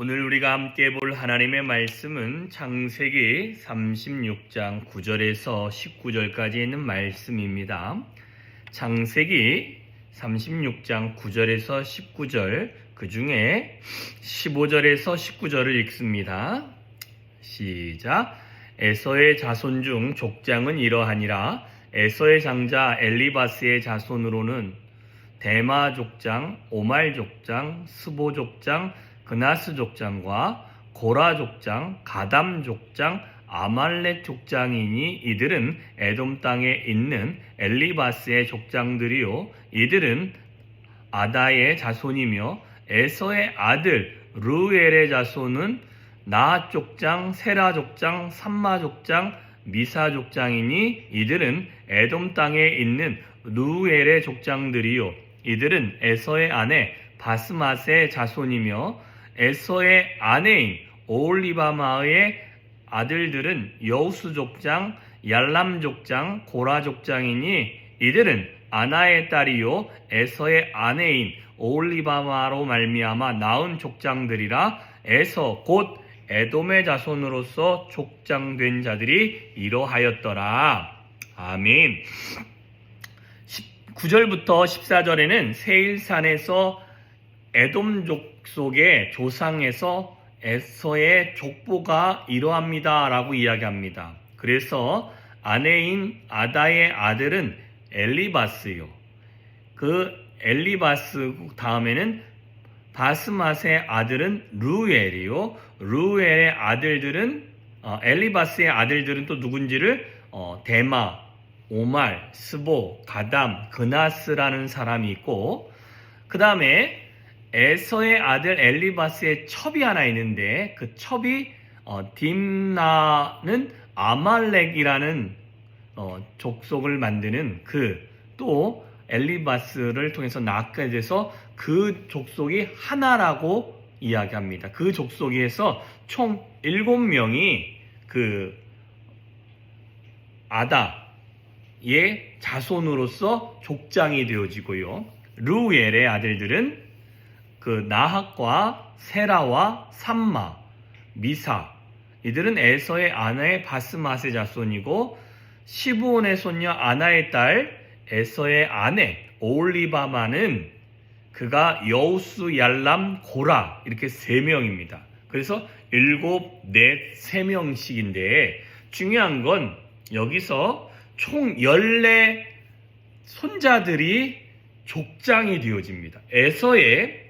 오늘 우리가 함께 볼 하나님의 말씀은 창세기 36장 9절에서 19절까지 있는 말씀입니다. 창세기 36장 9절에서 19절, 그 중에 15절에서 19절을 읽습니다. 시작. 에서의 자손 중 족장은 이러하니라. 에서의 장자 엘리바스의 자손으로는 데마 족장, 오말 족장, 스보 족장, 그나스 족장과 고라 족장, 가담 족장, 아말렉 족장이니 이들은 에돔 땅에 있는 엘리바스의 족장들이요 이들은 아다의 자손이며 에서의 아들 르우엘의 자손은 나핫 족장, 세라 족장, 삼마 족장, 미사 족장이니 이들은 에돔 땅에 있는 르우엘의 족장들이요 이들은 에서의 아내 바스맛의 자손이며 에서의 아내인 오홀리바마의 아들들은 여우스 족장, 얄람 족장, 고라 족장이니 이들은 아나의 딸이요 에서의 아내인 오홀리바마로 말미암아 낳은 족장들이라. 에서 곧 에돔의 자손으로서 족장된 자들이 이러하였더라. 아멘. 9절부터 14절에는 세일산에서 에돔 족속의 조상에서 에서의 족보가 이러합니다 라고 이야기합니다. 그래서 아내인 아다의 아들은 엘리바스요. 그 엘리바스 다음에는 바스맛의 아들은 르우엘이요. 르우엘의 아들들은 엘리바스의 아들들은 또 누군지를 데마, 오말, 스보, 가담, 그나스라는 사람이 있고, 그 다음에 에서의 아들 엘리바스의 첩이 하나 있는데 그 첩이 딥나는 아말렉이라는 족속을 만드는 또 엘리바스를 통해서 낳게 돼서 그 족속이 하나라고 이야기합니다. 그 족속에서 총 7명이 그 아다의 자손으로서 족장이 되어지고요. 르우엘의 아들들은 그 나핫과 세라와 삼마, 미사, 이들은 에서의 아내 바스맛의 자손이고, 시브온의 손녀 아나의 딸 에서의 아내 오홀리바마는 그가 여우스, 얄람, 고라 이렇게 3명입니다. 그래서 7, 4, 3명씩인데 중요한 건 여기서 총 14 손자들이 족장이 되어집니다. 에서의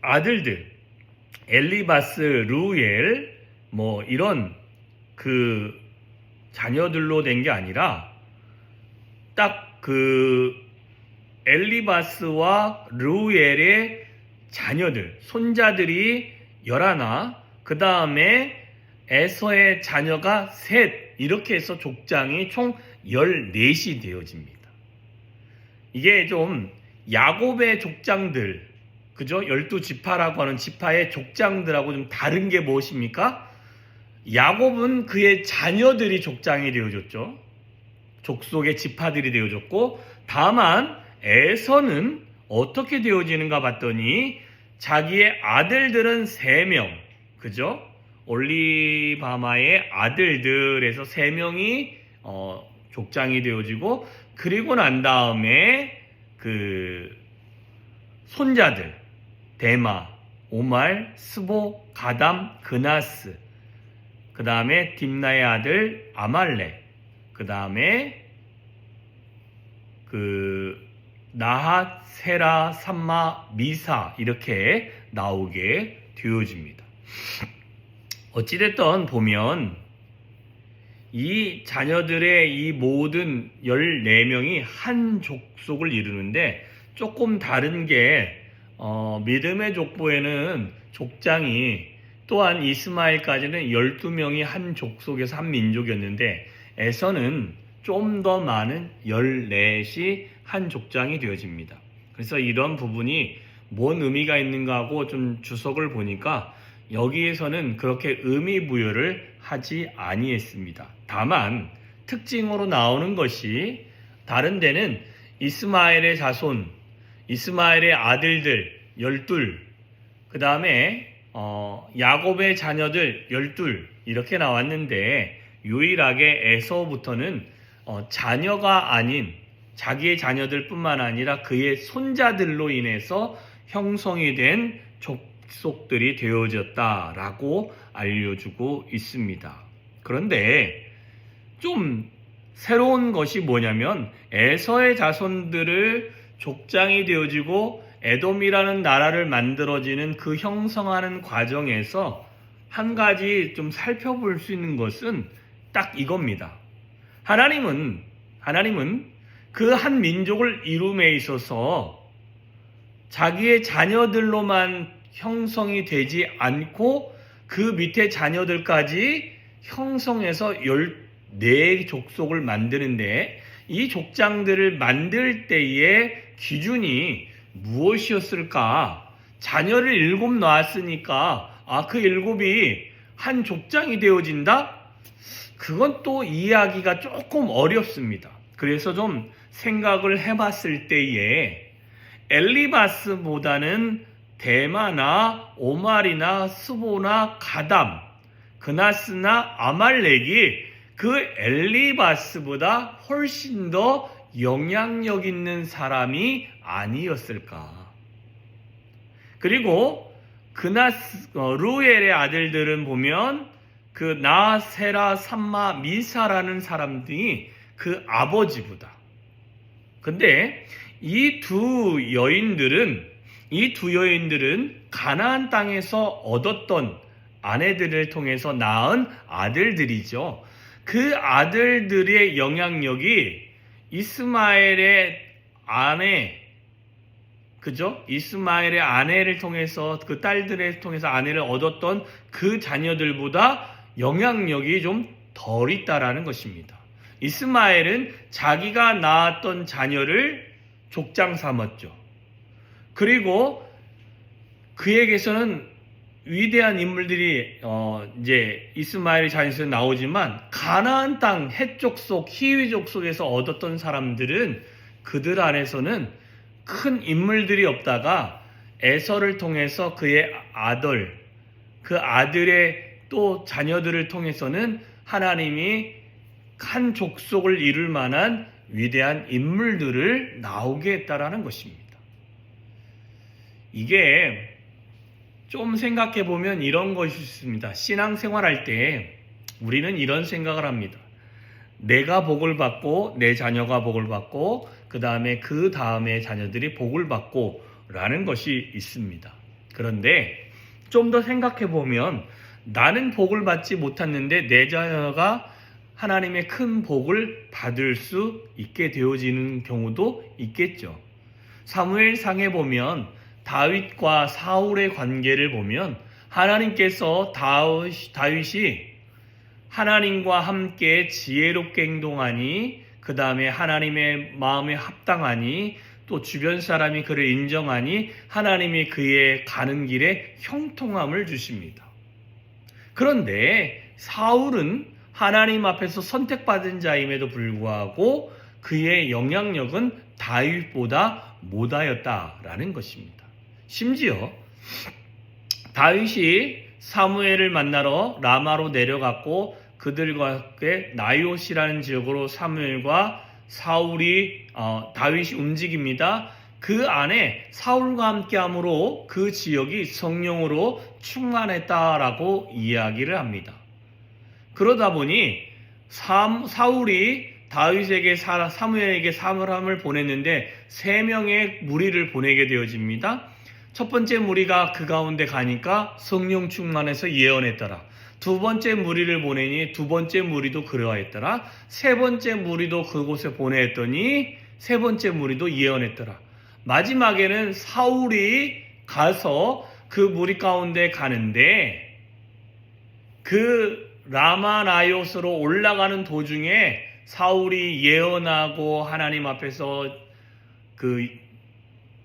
아들들 엘리바스, 르우엘 이런 그 자녀들로 된 게 아니라 딱 그 엘리바스와 르우엘의 자녀들, 손자들이 11, 그 다음에 에서의 자녀가 3, 이렇게 해서 족장이 총 14이 되어집니다. 이게 좀 야곱의 족장들, 그죠? 12지파라고 하는 지파의 족장들하고 좀 다른 게 무엇입니까? 야곱은 그의 자녀들이 족장이 되어졌죠. 족속의 지파들이 되어졌고, 다만 에서는 어떻게 되어지는가 봤더니 자기의 아들들은 3명, 그죠? 올리바마의 아들들에서 3명이 족장이 되어지고, 그리고 난 다음에 그 손자들 데마, 오말, 스보, 가담, 그나스, 그 다음에 딥나의 아들 아말렉, 그 다음에 그 나핫, 세라, 삼마, 미사 이렇게 나오게 되어집니다. 어찌됐든 보면 이 자녀들의 이 모든 14명이 한 족속을 이루는데 조금 다른 게 믿음의 족보에는 족장이 또한 이스마엘까지는 12명이 한 족속에서 한 민족이었는데 에서는 좀 더 많은 14이 한 족장이 되어집니다. 그래서 이런 부분이 뭔 의미가 있는가 하고 좀 주석을 보니까 여기에서는 그렇게 의미 부여를 하지 아니했습니다. 다만 특징으로 나오는 것이 다른 데는 이스마엘의 자손, 이스마엘의 아들들 12, 그 다음에 야곱의 자녀들 12 이렇게 나왔는데 유일하게 에서부터는 자녀가 아닌 자기의 자녀들뿐만 아니라 그의 손자들로 인해서 형성이 된 족속들이 되어졌다라고 알려주고 있습니다. 그런데 좀 새로운 것이 뭐냐면 에서의 자손들을 족장이 되어지고 에돔이라는 나라를 만들어지는 그 형성하는 과정에서 한 가지 좀 살펴볼 수 있는 것은 딱 이겁니다. 하나님은 그 한 민족을 이룸에 있어서 자기의 자녀들로만 형성이 되지 않고 그 밑에 자녀들까지 형성해서 14족속을 만드는데 이 족장들을 만들 때의 기준이 무엇이었을까? 자녀를 7 낳았으니까 그 7이 한 족장이 되어진다? 그건 또 이해하기가 조금 어렵습니다. 그래서 좀 생각을 해봤을 때에 엘리바스보다는 데마나 오말이나 스보나 가담, 그나스나 아말렉이 그 엘리바스보다 훨씬 더 영향력 있는 사람이 아니었을까. 그리고 루엘의 아들들은 보면 그 나세라, 삼마, 미사라는 사람들이 그 아버지보다. 근데 이 두 여인들은 가나안 땅에서 얻었던 아내들을 통해서 낳은 아들들이죠. 그 아들들의 영향력이 이스마엘의 아내, 그죠? 이스마엘의 아내를 통해서 그 딸들을 통해서 아내를 얻었던 그 자녀들보다 영향력이 좀 덜 있다라는 것입니다. 이스마엘은 자기가 낳았던 자녀를 족장 삼았죠. 그리고 그에게서는 위대한 인물들이 이제 이스마엘의 자녀에서 나오지만 가나안 땅 헷족속 히위족 속에서 얻었던 사람들은 그들 안에서는 큰 인물들이 없다가 에서를 통해서 그의 아들, 그 아들의 또 자녀들을 통해서는 하나님이 한 족속을 이룰 만한 위대한 인물들을 나오게 했다라는 것입니다. 이게 좀 생각해 보면 이런 것이 있습니다. 신앙생활할 때 우리는 이런 생각을 합니다. 내가 복을 받고 내 자녀가 복을 받고 그 다음에 자녀들이 복을 받고 라는 것이 있습니다. 그런데 좀 더 생각해 보면 나는 복을 받지 못했는데 내 자녀가 하나님의 큰 복을 받을 수 있게 되어지는 경우도 있겠죠. 사무엘상에 보면 다윗과 사울의 관계를 보면 하나님께서 다윗이 하나님과 함께 지혜롭게 행동하니 그 다음에 하나님의 마음에 합당하니 또 주변 사람이 그를 인정하니 하나님이 그의 가는 길에 형통함을 주십니다. 그런데 사울은 하나님 앞에서 선택받은 자임에도 불구하고 그의 영향력은 다윗보다 못하였다라는 것입니다. 심지어 다윗이 사무엘을 만나러 라마로 내려갔고 그들과 함께 나이옷이라는 지역으로 사무엘과 사울이 다윗이 움직입니다. 그 안에 사울과 함께함으로 그 지역이 성령으로 충만했다라고 이야기를 합니다. 그러다 보니 사울이 다윗에게 사무엘에게 사물함을 보냈는데 3명의 무리를 보내게 되어집니다. 첫 번째 무리가 그 가운데 가니까 성령 충만해서 예언했더라. 두 번째 무리를 보내니 두 번째 무리도 그러했더라. 세 번째 무리도 그곳에 보냈더니 세 번째 무리도 예언했더라. 마지막에는 사울이 가서 그 무리 가운데 가는데 그 라마나요스로 올라가는 도중에 사울이 예언하고 하나님 앞에서 그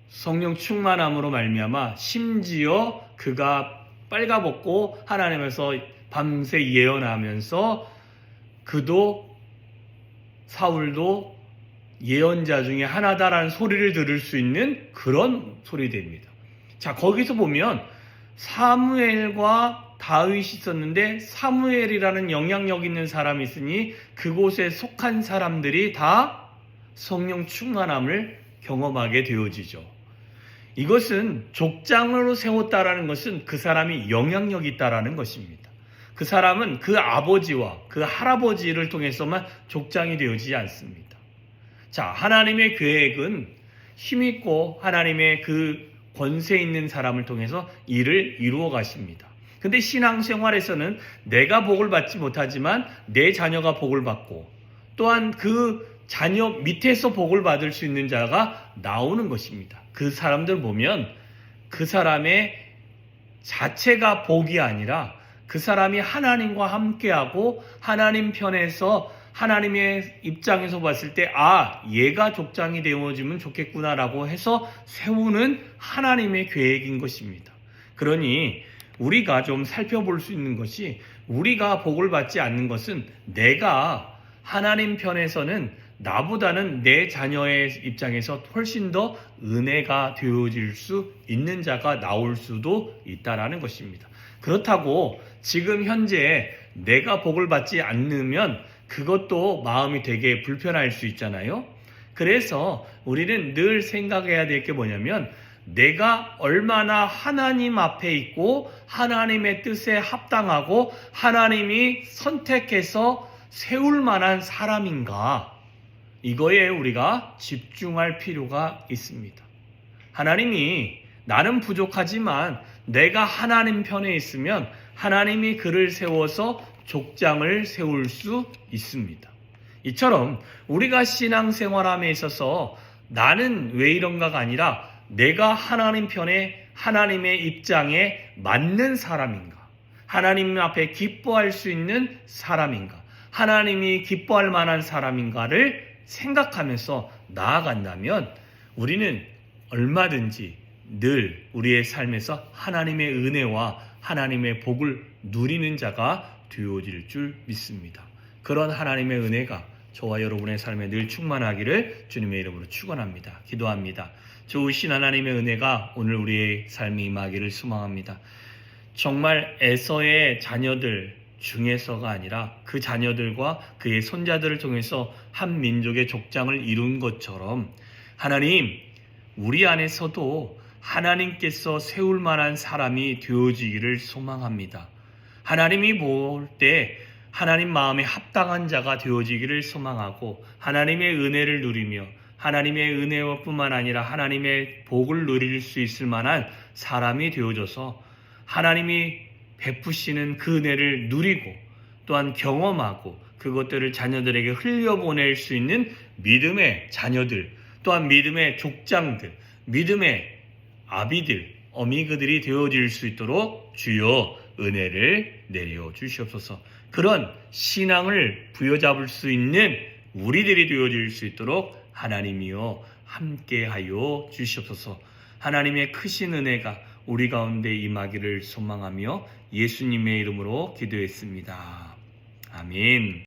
성령 충만함으로 말미암아 심지어 그가 빨가벗고 하나님에서 밤새 예언하면서 그도 사울도 예언자 중에 하나다라는 소리를 들을 수 있는 그런 소리들입니다. 자, 거기서 보면 사무엘과 다윗이 있었는데 사무엘이라는 영향력 있는 사람이 있으니 그곳에 속한 사람들이 다 성령 충만함을 경험하게 되어지죠. 이것은 족장으로 세웠다라는 것은 그 사람이 영향력이 있다라는 것입니다. 그 사람은 그 아버지와 그 할아버지를 통해서만 족장이 되어지지 않습니다. 자, 하나님의 계획은 힘있고 하나님의 그 권세 있는 사람을 통해서 일을 이루어 가십니다. 근데 신앙생활에서는 내가 복을 받지 못하지만 내 자녀가 복을 받고 또한 그 자녀 밑에서 복을 받을 수 있는 자가 나오는 것입니다. 그 사람들 보면 그 사람의 자체가 복이 아니라 그 사람이 하나님과 함께하고 하나님 편에서 하나님의 입장에서 봤을 때 얘가 족장이 되어지면 좋겠구나라고 해서 세우는 하나님의 계획인 것입니다. 그러니 우리가 좀 살펴볼 수 있는 것이 우리가 복을 받지 않는 것은 내가 하나님 편에서는 나보다는 내 자녀의 입장에서 훨씬 더 은혜가 되어질 수 있는 자가 나올 수도 있다라는 것입니다. 그렇다고 지금 현재 내가 복을 받지 않으면 그것도 마음이 되게 불편할 수 있잖아요. 그래서 우리는 늘 생각해야 될 게 뭐냐면 내가 얼마나 하나님 앞에 있고 하나님의 뜻에 합당하고 하나님이 선택해서 세울 만한 사람인가, 이거에 우리가 집중할 필요가 있습니다. 하나님이 나는 부족하지만 내가 하나님 편에 있으면 하나님이 그를 세워서 족장을 세울 수 있습니다. 이처럼 우리가 신앙생활함에 있어서 나는 왜 이런가가 아니라 내가 하나님 편에 하나님의 입장에 맞는 사람인가, 하나님 앞에 기뻐할 수 있는 사람인가, 하나님이 기뻐할 만한 사람인가를 생각하면서 나아간다면 우리는 얼마든지 늘 우리의 삶에서 하나님의 은혜와 하나님의 복을 누리는 자가 되어질 줄 믿습니다. 그런 하나님의 은혜가 저와 여러분의 삶에 늘 충만하기를 주님의 이름으로 축원합니다. 기도합니다. 좋으신 하나님의 은혜가 오늘 우리의 삶에 임하기를 소망합니다. 정말 에서의 자녀들 중에서가 아니라 그 자녀들과 그의 손자들을 통해서 한 민족의 족장을 이룬 것처럼 하나님, 우리 안에서도 하나님께서 세울 만한 사람이 되어지기를 소망합니다. 하나님이 볼 때 하나님 마음에 합당한 자가 되어지기를 소망하고 하나님의 은혜를 누리며 하나님의 은혜뿐만 아니라 하나님의 복을 누릴 수 있을 만한 사람이 되어져서 하나님이 베푸시는 그 은혜를 누리고 또한 경험하고 그것들을 자녀들에게 흘려보낼 수 있는 믿음의 자녀들, 또한 믿음의 족장들, 믿음의 아비들, 어미그들이 되어질 수 있도록 주여 은혜를 내려 주시옵소서. 그런 신앙을 부여잡을 수 있는 우리들이 되어질 수 있도록 하나님이여 함께하여 주시옵소서. 하나님의 크신 은혜가 우리 가운데 임하기를 소망하며 예수님의 이름으로 기도했습니다. 아멘.